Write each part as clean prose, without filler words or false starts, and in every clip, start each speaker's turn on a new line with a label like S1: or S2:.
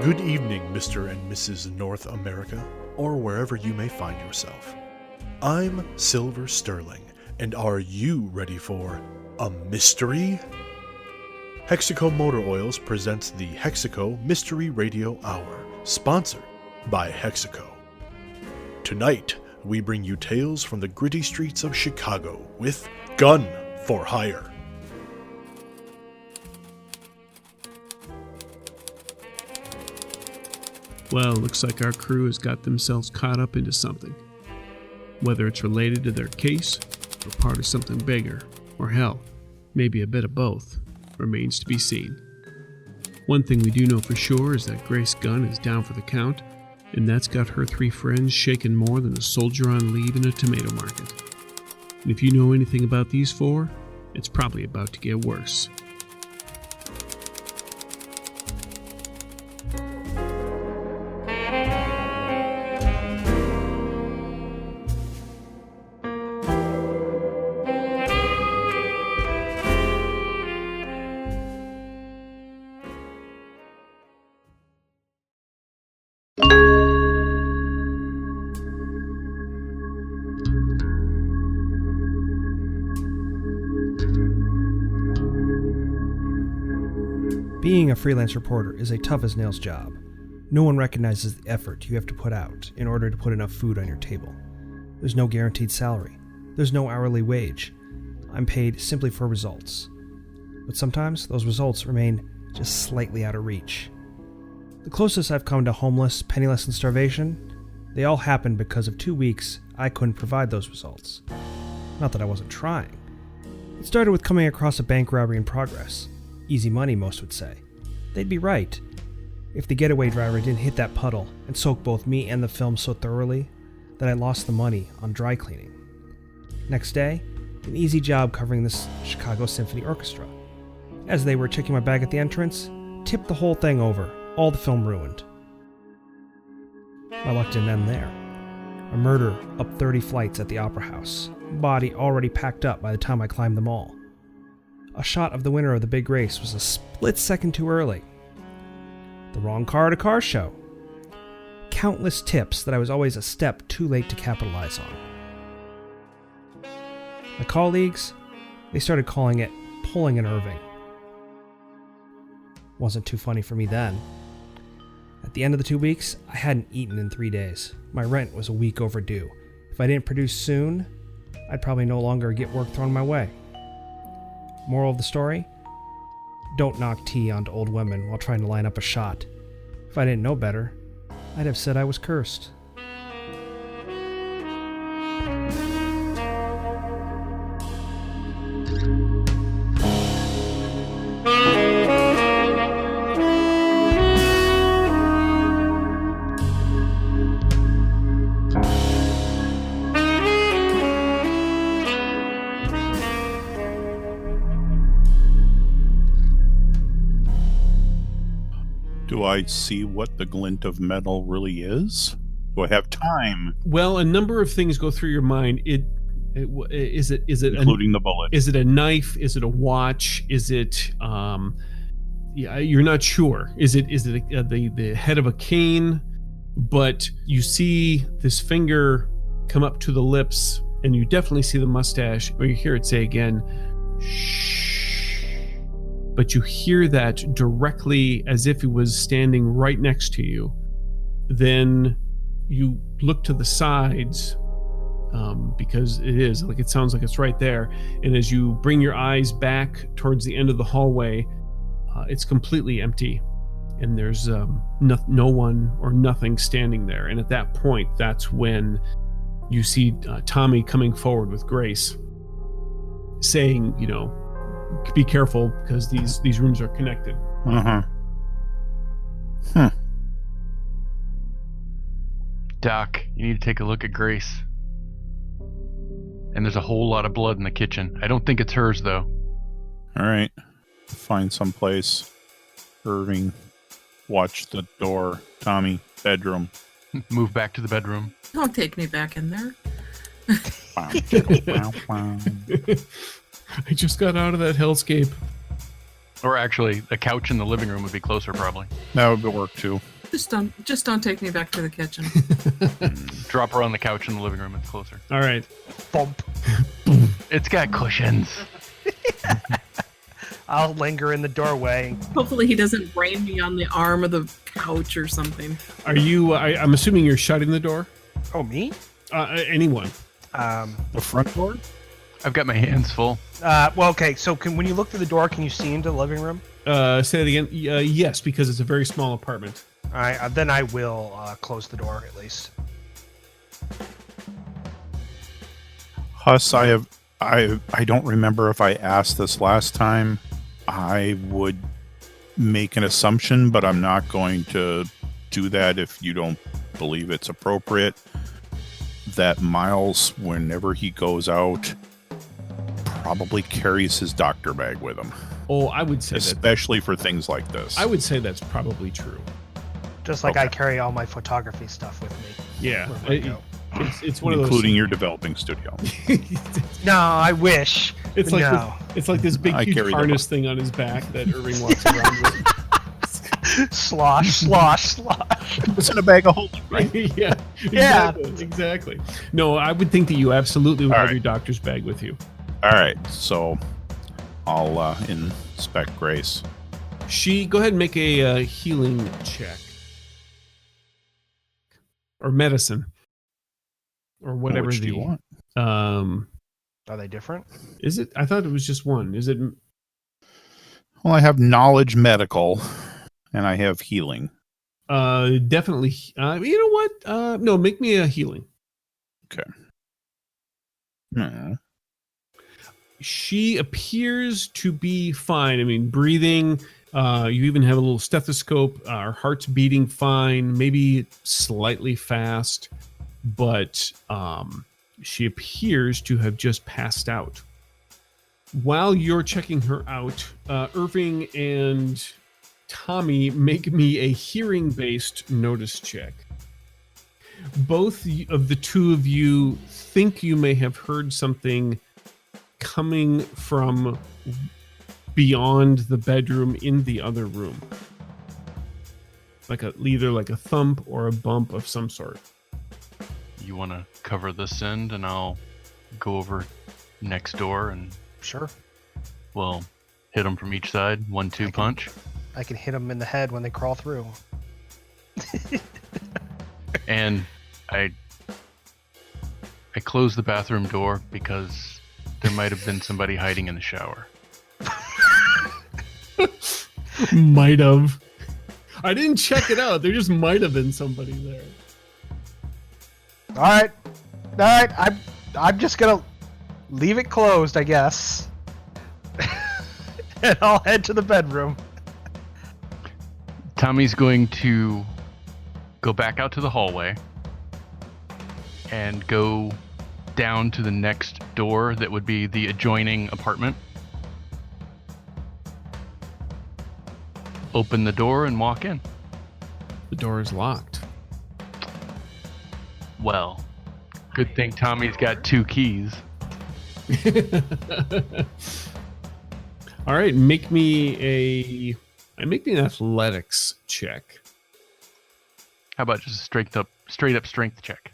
S1: Good evening, Mr. and Mrs. North America, or wherever you may find yourself. I'm Silver Sterling, and are you ready for a mystery? Hexaco Motor Oils presents the Hexaco Mystery Radio Hour, sponsored by Hexaco. Tonight, we bring you tales from the gritty streets of Chicago with Gun for Hire.
S2: Well, looks like our crew has got themselves caught up into something. Whether it's related to their case, or part of something bigger, or hell, maybe a bit of both, remains to be seen. One thing we do know for sure is that Grace Gunn is down for the count, and that's got her three friends shaken more than a soldier on leave in a tomato market. And if you know anything about these four, it's probably about to get worse.
S3: Being a freelance reporter is a tough-as-nails job. No one recognizes the effort you have to put out in order to put enough food on your table. There's no guaranteed salary. There's no hourly wage. I'm paid simply for results. But sometimes those results remain just slightly out of reach. The closest I've come to homeless, penniless, and starvation, they all happened because of 2 weeks I couldn't provide those results. Not that I wasn't trying. It started with coming across a bank robbery in progress. Easy money, most would say. They'd be right. If the getaway driver didn't hit that puddle and soak both me and the film so thoroughly that I lost the money on dry cleaning. Next day, an easy job covering the Chicago Symphony Orchestra. As they were checking my bag at the entrance, tipped the whole thing over, all the film ruined. My luck didn't end there. A murder up 30 flights at the Opera House, body already packed up by the time I climbed them all. A shot of the winner of the big race was a split second too early. The wrong car at a car show. Countless tips that I was always a step too late to capitalize on. My colleagues, they started calling it pulling an Irving. Wasn't too funny for me then. At the end of the 2 weeks, I hadn't eaten in 3 days. My rent was a week overdue. If I didn't produce soon, I'd probably no longer get work thrown my way. Moral of the story? Don't knock tea onto old women while trying to line up a shot. If I didn't know better, I'd have said I was cursed.
S4: Do I see what the glint of metal really is? Do I have time?
S2: Well, a number of things go through your mind. Is it
S4: including the bullet?
S2: Is it a knife? Is it a watch? Is it you're not sure. Is it the head of a cane? But you see this finger come up to the lips, and you definitely see the mustache, or you hear it say again, shh. But you hear that directly as if it was standing right next to you. Then you look to the sides, because it sounds like it's right there. And as you bring your eyes back towards the end of the hallway, it's completely empty. And there's no one or nothing standing there. And at that point, that's when you see Tommy coming forward with Grace, saying, be careful because these rooms are connected.
S5: Doc, you need to take a look at Grace. And there's a whole lot of blood in the kitchen. I don't think it's hers, though.
S4: All right. Find someplace. Irving, watch the door. Tommy, bedroom.
S5: Move back to the bedroom.
S6: Don't take me back in there.
S2: I just got out of that hellscape.
S5: Or actually, a couch in the living room would be closer, probably.
S4: That would work too.
S6: Just don't take me back to the kitchen.
S5: Drop her on the couch in the living room. It's closer.
S2: All right.
S3: Bump.
S5: It's got cushions.
S3: I'll linger in the doorway.
S6: Hopefully he doesn't brain me on the arm of the couch or something.
S2: Are you? I'm assuming you're shutting the door.
S3: Oh, me?
S2: Anyone?
S4: The front door?
S5: I've got my hands full.
S3: Well, okay. So when you look through the door, can you see into the living room?
S2: Say it again. Yes, because it's a very small apartment.
S3: All right. Then I will close the door at least.
S4: Huss, I don't remember if I asked this last time. I would make an assumption, but I'm not going to do that if you don't believe it's appropriate. That Miles, whenever he goes out, probably carries his doctor bag with him.
S2: Oh, I would say
S4: especially for things like this.
S2: I would say that's probably true.
S3: Just like
S4: Okay.
S3: I carry all my photography stuff with me.
S2: Yeah.
S3: wherever I go.
S2: It's one of those.
S4: Including your developing studio.
S3: No, I wish.
S2: It's like
S3: no.
S2: it's like this big
S4: I
S2: huge
S4: carry them.
S2: harness thing on his back that Irving walks around with.
S3: Slosh.
S4: It's in a bag of holding, right?
S2: Yeah.
S3: Yeah.
S2: Exactly. No, I would think that you absolutely would
S4: All
S2: have
S4: right.
S2: your doctor's bag with you.
S4: All right, so I'll inspect Grace.
S2: Go ahead and make a healing check. Or medicine. Or whatever
S4: Which do you want?
S3: Are they different?
S2: Is it? I thought it was just one. Is it?
S4: Well, I have knowledge medical, and I have healing.
S2: Definitely. You know what? No, make me a healing.
S4: Okay. Hmm.
S2: She appears to be fine. I mean, breathing. You even have a little stethoscope. Her heart's beating fine, maybe slightly fast, but she appears to have just passed out. While you're checking her out, Irving and Tommy, make me a hearing-based notice check. Both of the two of you think you may have heard something coming from beyond the bedroom in the other room. Either like a thump or a bump of some sort.
S5: You want to cover this end, and I'll go over next door, and
S3: Sure.
S5: we'll hit them from each side. 1-2 punch.
S3: I can hit them in the head when they crawl through.
S5: And I close the bathroom door because there might have been somebody hiding in the shower.
S2: Might have. I didn't check it out. There just might have been somebody there.
S3: All right. I'm just gonna leave it closed, I guess. And I'll head to the bedroom.
S5: Tommy's going to go back out to the hallway and go down to the next door that would be the adjoining apartment. Open the door and walk in.
S2: The door is locked.
S5: Well, good thing Tommy's got 2 keys.
S2: All right, make me an athletics check.
S5: How about just a straight up strength check?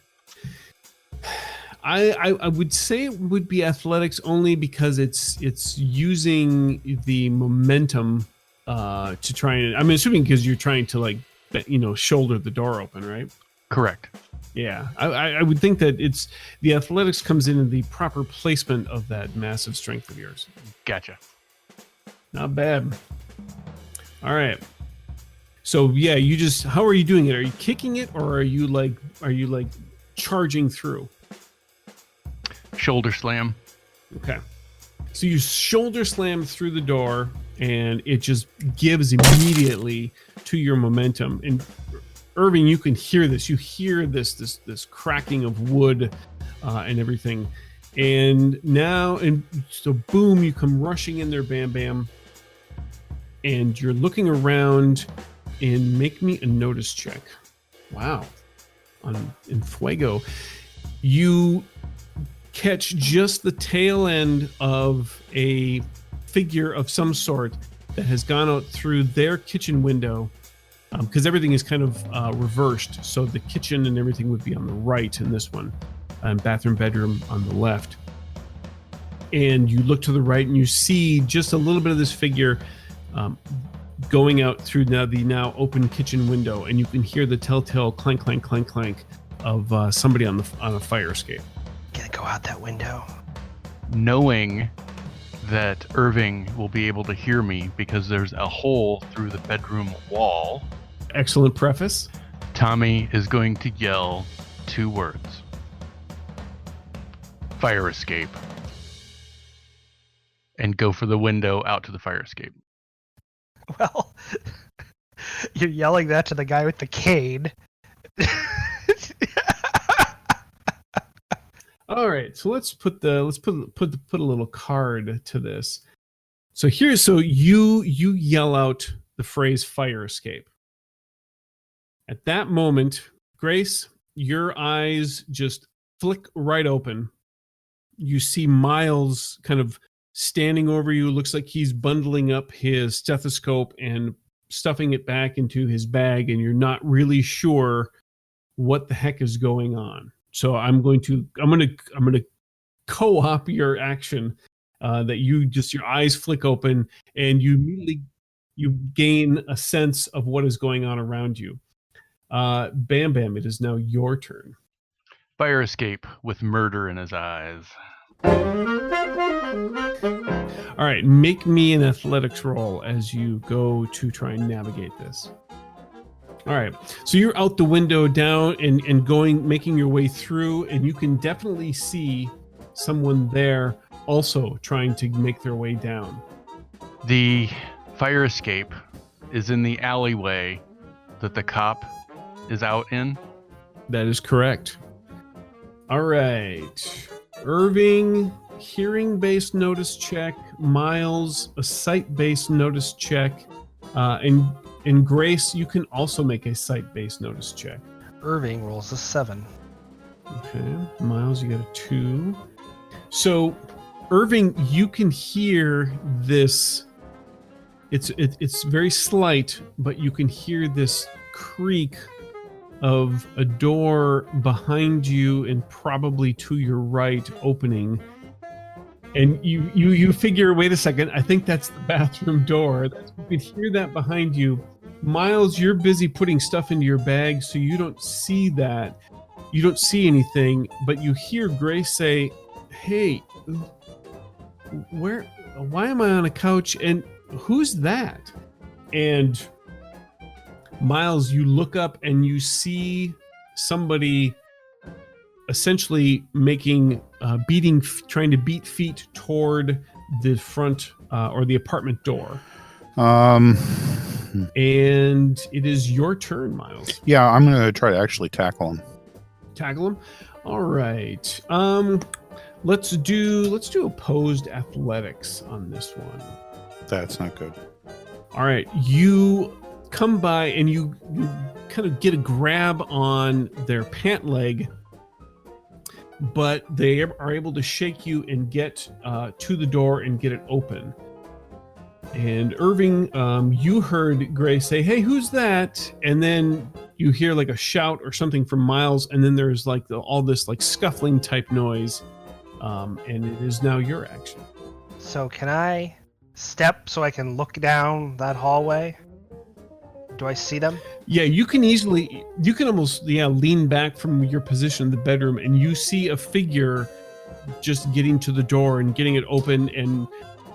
S2: I would say it would be athletics only because it's using the momentum to try and, I'm assuming because you're trying to shoulder the door open, right?
S5: Correct.
S2: Yeah, I would think that it's the athletics comes in the proper placement of that massive strength of yours.
S5: Gotcha.
S2: Not bad. All right. So yeah, how are you doing it? Are you kicking it or are you like charging through?
S5: Shoulder slam.
S2: Okay. So you shoulder slam through the door and it just gives immediately to your momentum. And Irving, you can hear this. You hear this cracking of wood and everything. And so boom, you come rushing in there, Bam Bam. And you're looking around and make me a notice check. Wow. In Fuego. You catch just the tail end of a figure of some sort that has gone out through their kitchen window, because everything is kind of reversed. So the kitchen and everything would be on the right in this one, and bathroom, bedroom on the left. And you look to the right and you see just a little bit of this figure going out through the now open kitchen window, and you can hear the telltale clank, clank, clank, clank of somebody on a fire escape.
S7: Can I go out that window?
S5: Knowing that Irving will be able to hear me because there's a hole through the bedroom wall,
S2: Excellent preface.
S5: Tommy is going to yell 2 words. Fire escape. And go for the window out to the fire escape.
S7: Well, you're yelling that to the guy with the cane.
S2: All right, so let's put a little card to this. So you yell out the phrase fire escape. At that moment, Grace, your eyes just flick right open. You see Miles kind of standing over you. Looks like he's bundling up his stethoscope and stuffing it back into his bag, and you're not really sure what the heck is going on. So I'm going to co-op your action, that your eyes flick open and you immediately gain a sense of what is going on around you. Bam Bam, it is now your turn.
S5: Fire escape with murder in his eyes.
S2: All right, make me an athletics roll as you go to try and navigate this. All right, so you're out the window down and going, making your way through, and you can definitely see someone there also trying to make their way down.
S5: The fire escape is in the alleyway that the cop is out in.
S2: That is correct. All right, Irving, hearing-based notice check. Miles, a sight-based notice check. And Grace, you can also make a sight-based notice check.
S7: Irving rolls a 7.
S2: Okay, Miles, you got a 2. So, Irving, you can hear this. It's very slight, but you can hear this creak of a door behind you and probably to your right opening. And you figure, wait a second, I think that's the bathroom door. You can hear that behind you. Miles, you're busy putting stuff into your bag, so you don't see that. You don't see anything, but you hear Grace say, "Hey, why am I on a couch? And who's that?" And Miles, you look up and you see somebody essentially trying to beat feet toward the front or the apartment door. And it is your turn, Miles.
S4: Yeah, I'm going to try to actually tackle him.
S2: Tackle him? All right. Let's do opposed athletics on this one.
S4: That's not good.
S2: All right. You come by and you kind of get a grab on their pant leg, but they are able to shake you and get to the door and get it open. And Irving, you heard Grace say, "Hey, who's that?" And then you hear like a shout or something from Miles, and then there's like all this like scuffling type noise, and it is now your action.
S7: So can I step so I can look down that hallway? Do I see them?
S2: Yeah, you can almost lean back from your position in the bedroom, and you see a figure just getting to the door and getting it open, and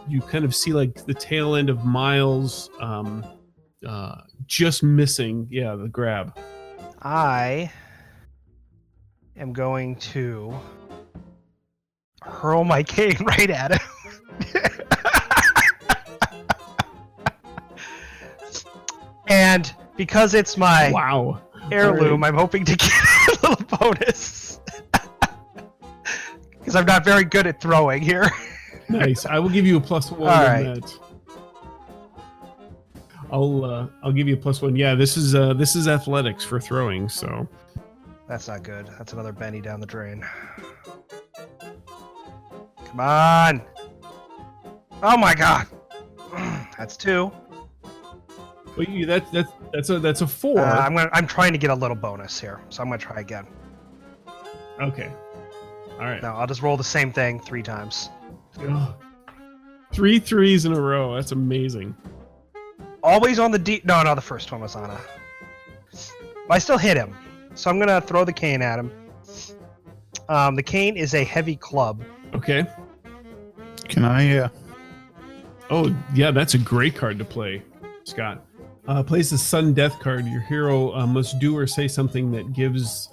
S2: you kind of see like the tail end of Miles just missing, the grab.
S7: I am going to hurl my cane right at him. And because it's my heirloom, I'm hoping to get a little bonus. Because I'm not very good at throwing here.
S2: Nice. I will give you a +1 on that. I'll give you a +1. Yeah, this is athletics for throwing, so
S7: that's not good. That's another Benny down the drain. Come on. Oh my god. That's 2.
S2: Well, that's a 4.
S7: I'm trying to get a little bonus here, so I'm gonna try again.
S2: Okay. All right.
S7: No, I'll just roll the same thing 3 times.
S2: Ugh. 3 3s in a row. That's amazing.
S7: Always on the D. No, the first one was on a. But I still hit him, so I'm gonna throw the cane at him. The cane is a heavy club.
S2: Okay.
S4: Can I?
S2: Oh yeah, that's a great card to play, Scott. Plays the sudden death card. Your hero must do or say something that gives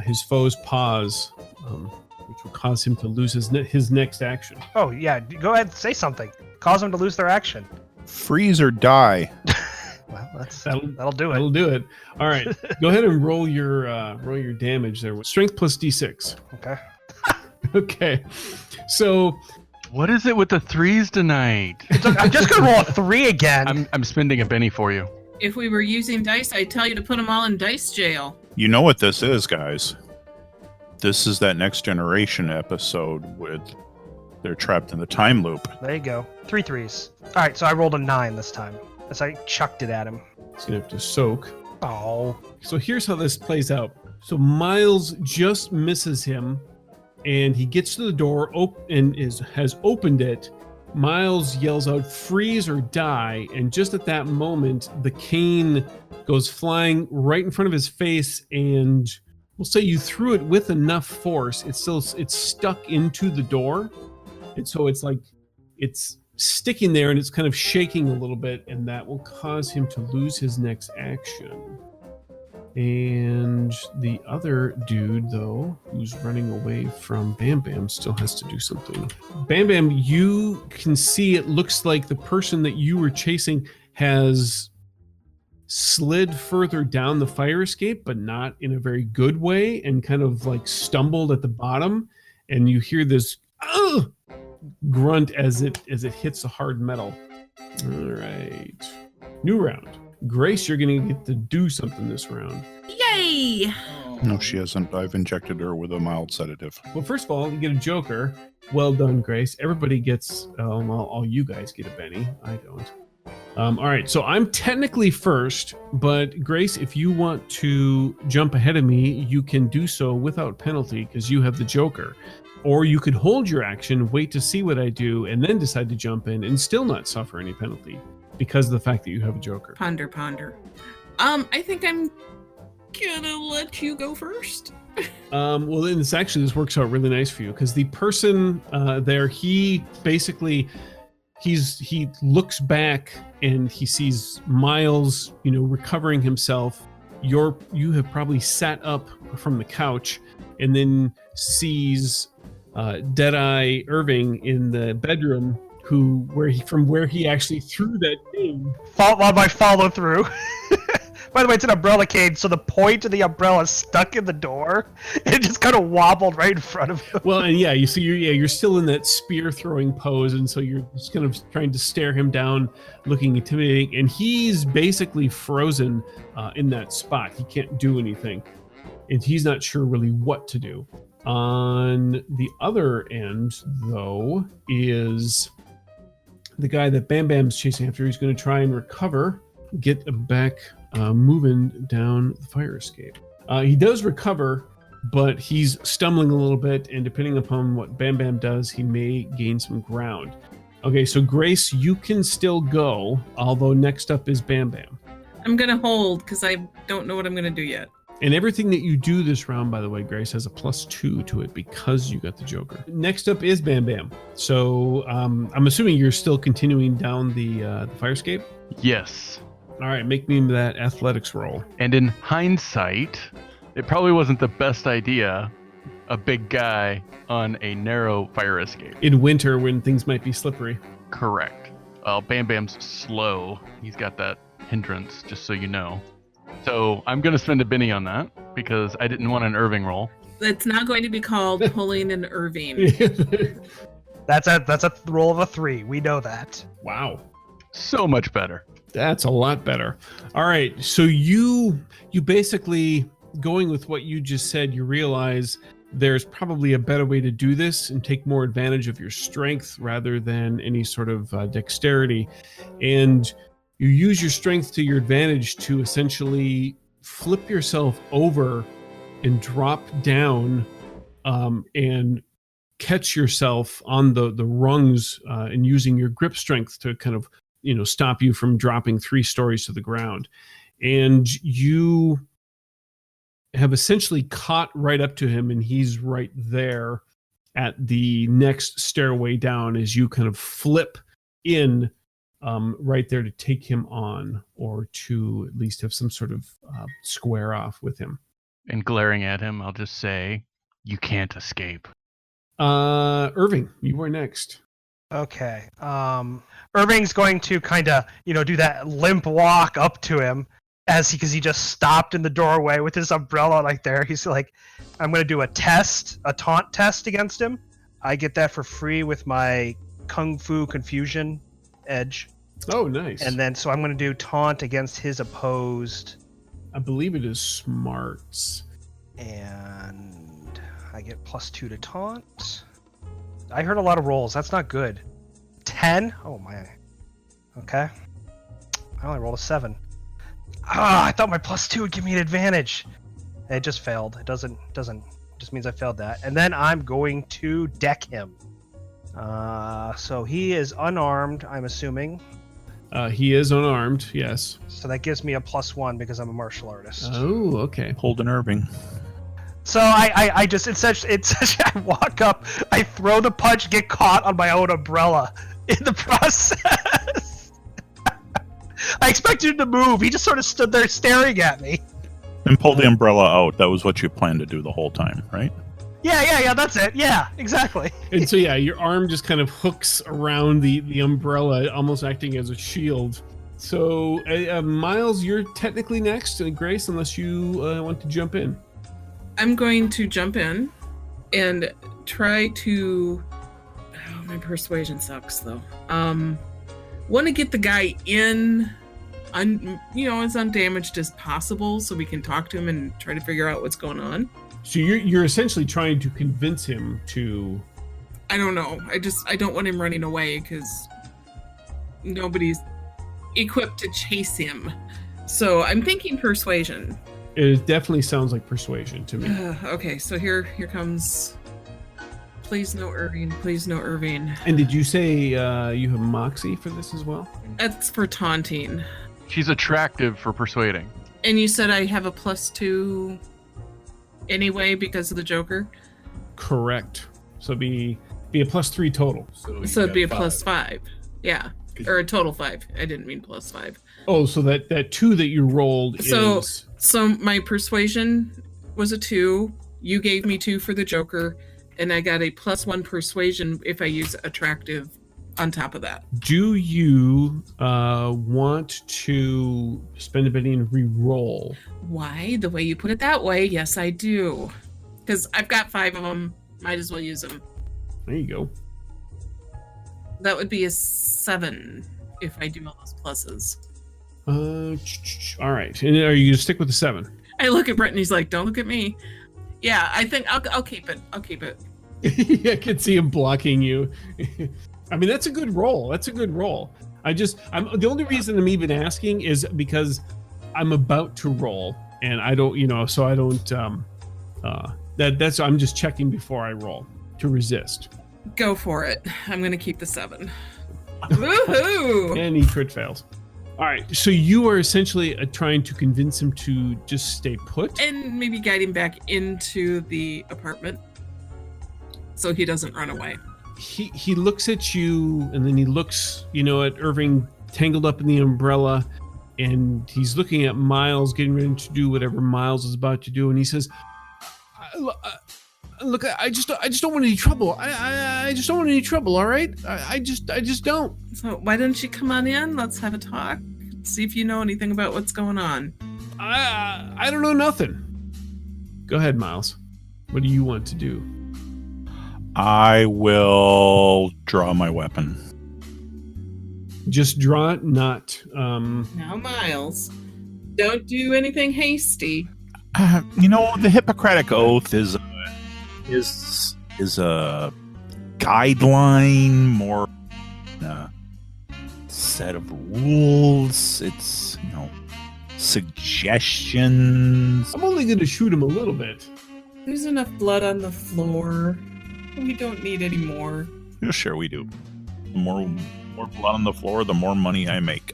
S2: his foes pause, which will cause him to lose his next action.
S7: Oh yeah, go ahead, say something. Cause them to lose their action.
S4: Freeze or die.
S7: Well, that'll do it.
S2: That'll do it. All right, go ahead and roll your damage there. Strength plus D6.
S7: Okay.
S2: Okay. So,
S5: what is it with the 3s tonight?
S7: I'm just gonna roll a 3 again.
S5: I'm spending a penny for you.
S6: If we were using dice, I'd tell you to put them all in dice jail.
S4: You know what this is, guys. This is that Next Generation episode with they're trapped in the time loop.
S7: There you go. 3 3s. All right, so I rolled a 9 this time as I chucked it at him.
S2: he's gonna have to soak.
S7: Oh.
S2: So here's how this plays out. So Miles just misses him, and he gets to the door and has opened it. Miles yells out, "Freeze or die!" And just at that moment, the cane goes flying right in front of his face, and we'll say you threw it with enough force. It's stuck into the door, and so it's sticking there, and it's kind of shaking a little bit, and that will cause him to lose his next action. And the other dude, though, who's running away from Bam Bam, still has to do something. Bam Bam, you can see it looks like the person that you were chasing has slid further down the fire escape, but not in a very good way, and kind of like stumbled at the bottom. And you hear this grunt as it hits the hard metal. All right. New round. Grace, you're going to get to do something this round.
S6: Yay!
S4: No, she hasn't. I've injected her with a mild sedative.
S2: Well, first of all, you get a joker. Well done, Grace. Everybody gets, all you guys get a Benny. I don't. All right, so I'm technically first, but Grace, if you want to jump ahead of me, you can do so without penalty because you have the joker. Or you could hold your action, wait to see what I do, and then decide to jump in and still not suffer any penalty because of the fact that you have a joker.
S6: Ponder. I think I'm gonna let you go first.
S2: Well, then this works out really nice for you because the person there, he looks back and he sees Miles, recovering himself. You have probably sat up from the couch and then sees Deadeye Irving in the bedroom, where he actually threw that thing.
S7: On my follow through. By the way, it's an umbrella cane, so the point of the umbrella is stuck in the door. And it just kind of wobbled right in front of him.
S2: Well, and you're still in that spear throwing pose, and so you're just kind of trying to stare him down, looking intimidating, and he's basically frozen in that spot. He can't do anything, and he's not sure really what to do. On the other end, though, is the guy that Bam Bam's chasing after. He's going to try and recover, get back moving down the fire escape. He does recover, but he's stumbling a little bit, and depending upon what Bam Bam does, he may gain some ground. Okay, so Grace, you can still go, although next up is Bam Bam.
S6: I'm gonna hold because I don't know what I'm gonna do yet.
S2: And everything that you do this round, by the way, Grace, has a +2 to it because you got the Joker. Next up is Bam Bam. So I'm assuming you're still continuing down the fire escape?
S5: Yes.
S2: All right, make me that athletics roll.
S5: And in hindsight, it probably wasn't the best idea, a big guy on a narrow fire escape.
S2: In winter when things might be slippery.
S5: Correct. Well, Bam Bam's slow. He's got that hindrance, just so you know. So I'm going to spend a Benny on that because I didn't want an Irving roll.
S6: It's not going to be called pulling an Irving.
S7: That's a roll of a 3. We know that.
S2: Wow.
S5: So much better.
S2: That's a lot better. All right. So you basically, going with what you just said, you realize there's probably a better way to do this and take more advantage of your strength rather than any sort of dexterity. And you use your strength to your advantage to essentially flip yourself over and drop down and catch yourself on the rungs and using your grip strength to kind of, stop you from dropping 3 stories to the ground. And you have essentially caught right up to him, and he's right there at the next stairway down as you kind of flip in right there to take him on, or to at least have some sort of square off with him.
S5: And glaring at him, I'll just say, you can't escape.
S2: Irving, you are next.
S7: Okay. Irving's going to kind of, do that limp walk up to him because he just stopped in the doorway with his umbrella like there. He's like, I'm going to do a taunt test against him. I get that for free with my Kung Fu Confusion edge.
S2: Oh, nice.
S7: And then, so I'm going to do taunt against his opposed.
S2: I believe it is smarts.
S7: And I get +2 to taunt. I heard a lot of rolls. That's not good. 10? Oh, my. Okay. I only rolled a 7. I thought my +2 would give me an advantage. It just failed. It doesn't. Just means I failed that. And then I'm going to deck him. So he is unarmed, I'm assuming.
S2: He is unarmed, yes.
S7: So that gives me a +1 because I'm a martial artist.
S2: Oh, okay.
S4: Holden Irving.
S7: So I just it's such I walk up, I throw the punch, get caught on my own umbrella in the process. I expected him to move. He just sort of stood there staring at me.
S4: And pull the umbrella out. That was what you planned to do the whole time, right?
S7: Yeah, that's it. Yeah, exactly.
S2: And so, your arm just kind of hooks around the umbrella, almost acting as a shield. So, Miles, you're technically next, and Grace, unless you want to jump in.
S6: I'm going to jump in and try to... Oh, my persuasion sucks, though. Want to get the guy in, as undamaged as possible so we can talk to him and try to figure out what's going on.
S2: So you're essentially trying to convince him to...
S6: I don't know. I don't want him running away because nobody's equipped to chase him. So I'm thinking persuasion.
S2: It definitely sounds like persuasion to me.
S6: Okay, so here comes... Please no Irving. Please no Irving.
S2: And did you say you have Moxie for this as well?
S6: That's for taunting.
S5: She's attractive for persuading.
S6: And you said I have a +2 anyway because of the Joker?
S2: Correct. So it'd be a +3 total.
S6: So it'd be a +5. Yeah. Or a total 5. I didn't mean +5.
S2: Oh, so that 2 that you rolled is...
S6: So my persuasion was a 2. You gave me 2 for the Joker. And I got a +1 persuasion if I use attractive on top of that.
S2: Do you want to spend a penny and re-roll?
S6: Why? The way you put it that way, yes, I do. Because I've got 5 of them. Might as well use them.
S2: There you go.
S6: That would be a 7 if I do all those pluses.
S2: All right. And are you going to stick with the 7?
S6: I look at Brett and he's like, don't look at me. Yeah, I think I'll keep it. I'll keep it.
S2: I can see him blocking you. I mean, that's a good roll. I'm the only reason I'm even asking is because I'm about to roll, and I don't, so I don't. That's I'm just checking before I roll to resist.
S6: Go for it. I'm gonna keep the 7. Woohoo!
S2: And he crit fails. All right, so you are essentially trying to convince him to just stay put?
S6: And maybe guide him back into the apartment so he doesn't run away.
S2: He looks at you, and then he looks, at Irving tangled up in the umbrella, and he's looking at Miles getting ready to do whatever Miles is about to do, and he says, look, I just don't want any trouble. I just don't want any trouble, all right? I just don't.
S6: So why don't you come on in? Let's have a talk. See if you know anything about what's going on.
S2: I don't know nothing. Go ahead, Miles. What do you want to do?
S4: I will draw my weapon.
S2: Just draw it, not...
S6: Now, Miles, don't do anything hasty.
S4: The Hippocratic Oath is is a guideline more set of rules. It's suggestions.
S2: I'm only going to shoot him a little bit.
S6: There's enough blood on the floor. We don't need any more.
S4: Yeah, sure we do. The more blood on the floor, the more money I make.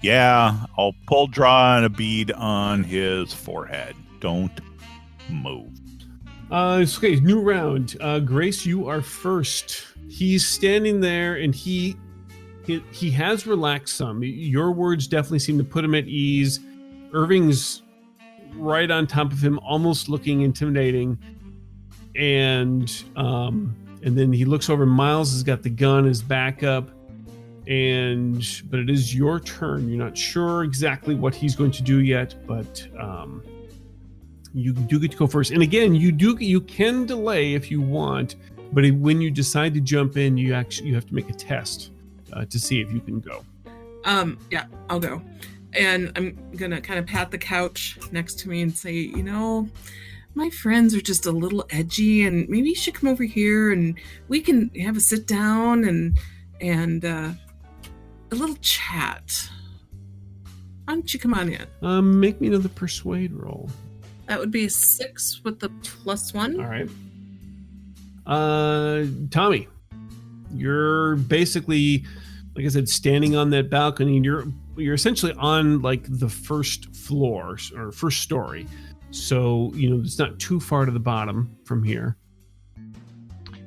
S4: Yeah, I'll pull draw and a bead on his forehead. Don't move.
S2: Okay, new round. Grace, you are first. He's standing there, and he has relaxed some. Your words definitely seem to put him at ease. Irving's right on top of him, almost looking intimidating. And then he looks over. Miles has got the gun as backup. But it is your turn. You're not sure exactly what he's going to do yet, but you do get to go first. And again, you can delay if you want, but when you decide to jump in, you have to make a test to see if you can go.
S6: Yeah, I'll go. And I'm gonna kind of pat the couch next to me and say, my friends are just a little edgy, and maybe you should come over here and we can have a sit down and a little chat. Why don't you come on in?
S2: Make me another persuade roll.
S6: That would be a 6 with the +1.
S2: All right. Tommy, you're basically, like I said, standing on that balcony. And you're essentially on like the first floor or first story. So, it's not too far to the bottom from here.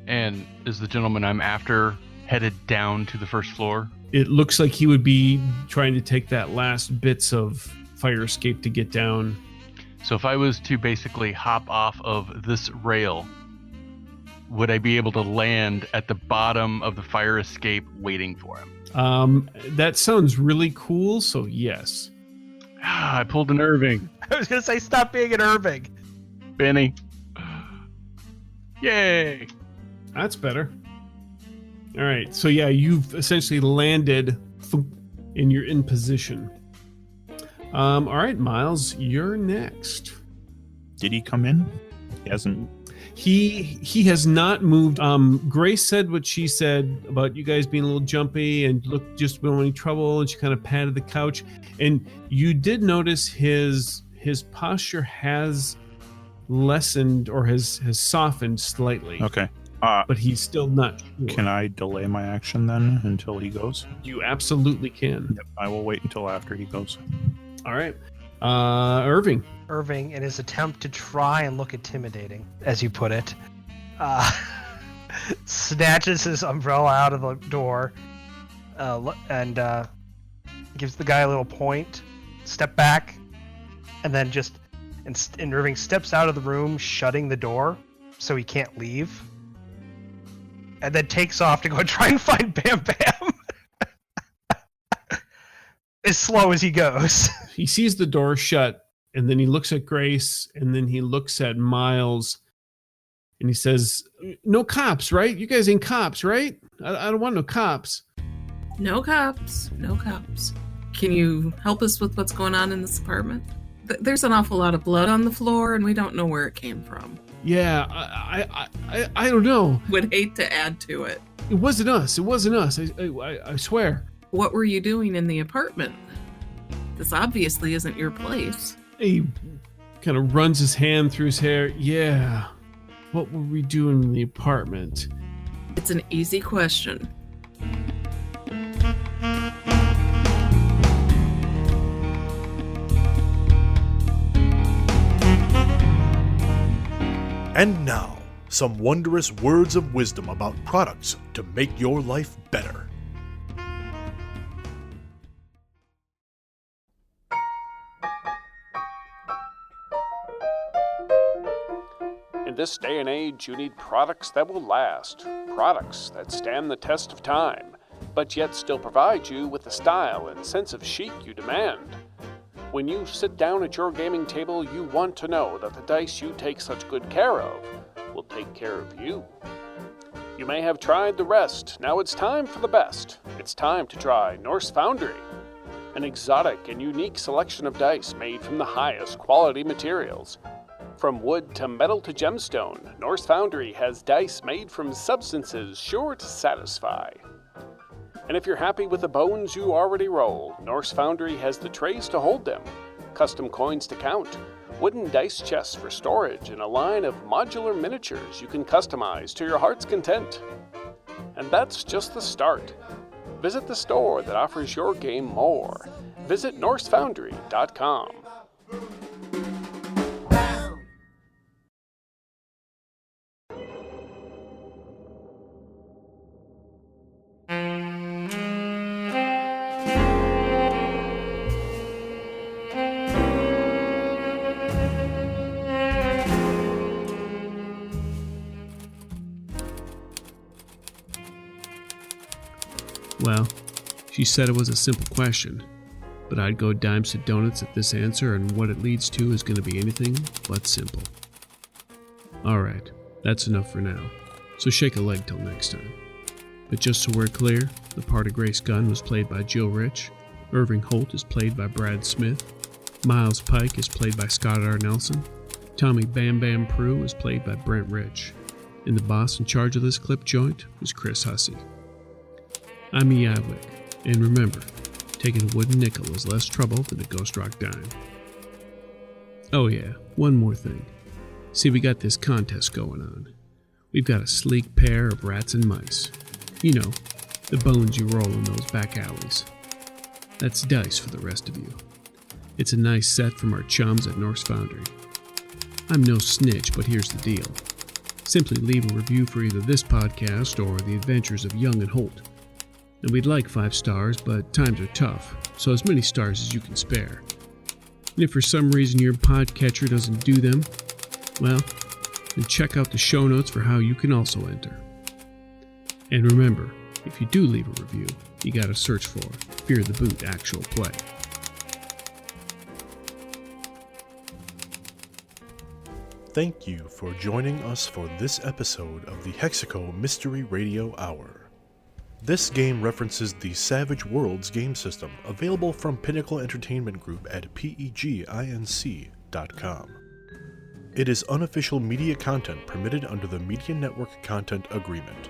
S5: And is the gentleman I'm after headed down to the first floor?
S2: It looks like he would be trying to take that last bits of fire escape to get down.
S5: So if I was to basically hop off of this rail, would I be able to land at the bottom of the fire escape waiting for him?
S2: That sounds really cool, so yes.
S5: I pulled an Irving.
S7: I was going to say, stop being an Irving.
S5: Benny. Yay.
S2: That's better. All right, so yeah, you've essentially landed and you're in position. All right, Miles, you're next.
S4: Did he come in? He hasn't.
S2: He has not moved. Grace said what she said about you guys being a little jumpy and look just without any trouble, and she kind of patted the couch. And you did notice his posture has lessened or has softened slightly.
S4: Okay.
S2: But he's still not sure.
S4: Can I delay my action then until he goes?
S2: You absolutely can.
S4: Yep. I will wait until after he goes.
S2: All right. Irving.
S7: Irving, in his attempt to try and look intimidating, as you put it, snatches his umbrella out of the door and gives the guy a little point, step back, and then and Irving steps out of the room, shutting the door so he can't leave. And then takes off to go try and find Bam Bam. As slow as he goes.
S2: He sees the door shut, and then he looks at Grace, and then he looks at Miles, and he says, "No cops, right? You guys ain't cops, right? I don't want no cops."
S6: No cops. No cops. Can you help us with what's going on in this apartment? There's an awful lot of blood on the floor, and we don't know where it came from.
S2: Yeah, I don't know.
S6: Would hate to add to it.
S2: It wasn't us. I swear.
S6: What were you doing in the apartment? This obviously isn't your place.
S2: He kind of runs his hand through his hair. Yeah. What were we doing in the apartment?
S6: It's an easy question.
S1: And now, some wondrous words of wisdom about products to make your life better.
S8: In this day and age, you need products that will last, products that stand the test of time, but yet still provide you with the style and sense of chic you demand. When you sit down at your gaming table, you want to know that the dice you take such good care of will take care of you. You may have tried the rest, now it's time for the best. It's time to try Norse Foundry, an exotic and unique selection of dice made from the highest quality materials. From wood to metal to gemstone, Norse Foundry has dice made from substances sure to satisfy. And if you're happy with the bones you already roll, Norse Foundry has the trays to hold them, custom coins to count, wooden dice chests for storage, and a line of modular miniatures you can customize to your heart's content. And that's just the start. Visit the store that offers your game more. Visit NorseFoundry.com.
S2: Well, she said it was a simple question, but I'd go dimes to donuts at this answer, and what it leads to is going to be anything but simple. Alright, that's enough for now, so shake a leg till next time. But just so we're clear, the part of Grace Gunn was played by Jill Rich, Irving Holt is played by Brad Smith, Miles Pike is played by Scott R. Nelson, Tommy Bam Bam Prue is played by Brent Rich, and the boss in charge of this clip joint was Chris Hussey. I'm E. Iwick, and remember, taking a wooden nickel is less trouble than a Ghost Rock dime. Oh yeah, one more thing. See, we got this contest going on. We've got a sleek pair of rats and mice. You know, the bones you roll in those back alleys. That's dice for the rest of you. It's a nice set from our chums at Norse Foundry. I'm no snitch, but here's the deal. Simply leave a review for either this podcast or The Adventures of Young and Holt. And we'd like 5 stars, but times are tough, so as many stars as you can spare. And if for some reason your podcatcher doesn't do them, well, then check out the show notes for how you can also enter. And remember, if you do leave a review, you gotta search for Fear the Boot Actual Play.
S1: Thank you for joining us for this episode of the Hexaco Mystery Radio Hour. This game references the Savage Worlds game system, available from Pinnacle Entertainment Group at PEGINC.com. It is unofficial media content permitted under the Media Network Content Agreement.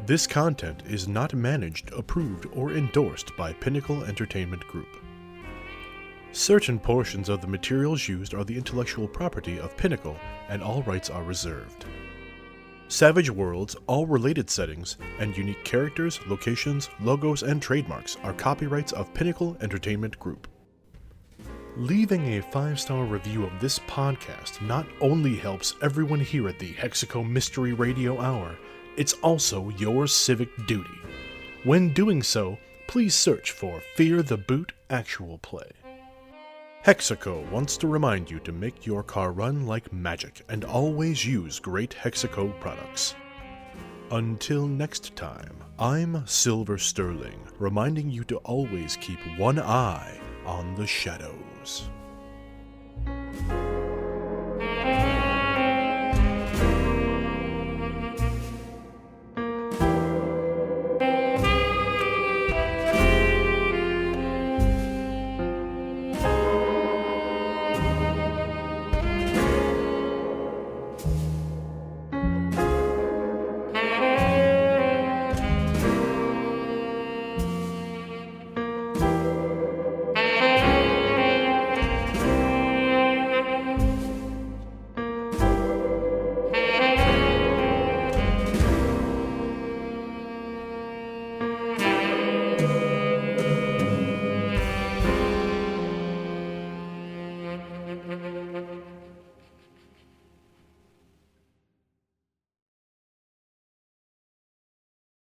S1: This content is not managed, approved, or endorsed by Pinnacle Entertainment Group. Certain portions of the materials used are the intellectual property of Pinnacle, and all rights are reserved. Savage Worlds, all related settings, and unique characters, locations, logos, and trademarks are copyrights of Pinnacle Entertainment Group. Leaving a 5-star review of this podcast not only helps everyone here at the Hexaco Mystery Radio Hour, it's also your civic duty. When doing so, please search for Fear the Boot Actual Play. Hexaco wants to remind you to make your car run like magic and always use great Hexaco products. Until next time, I'm Silver Sterling, reminding you to always keep one eye on the shadows.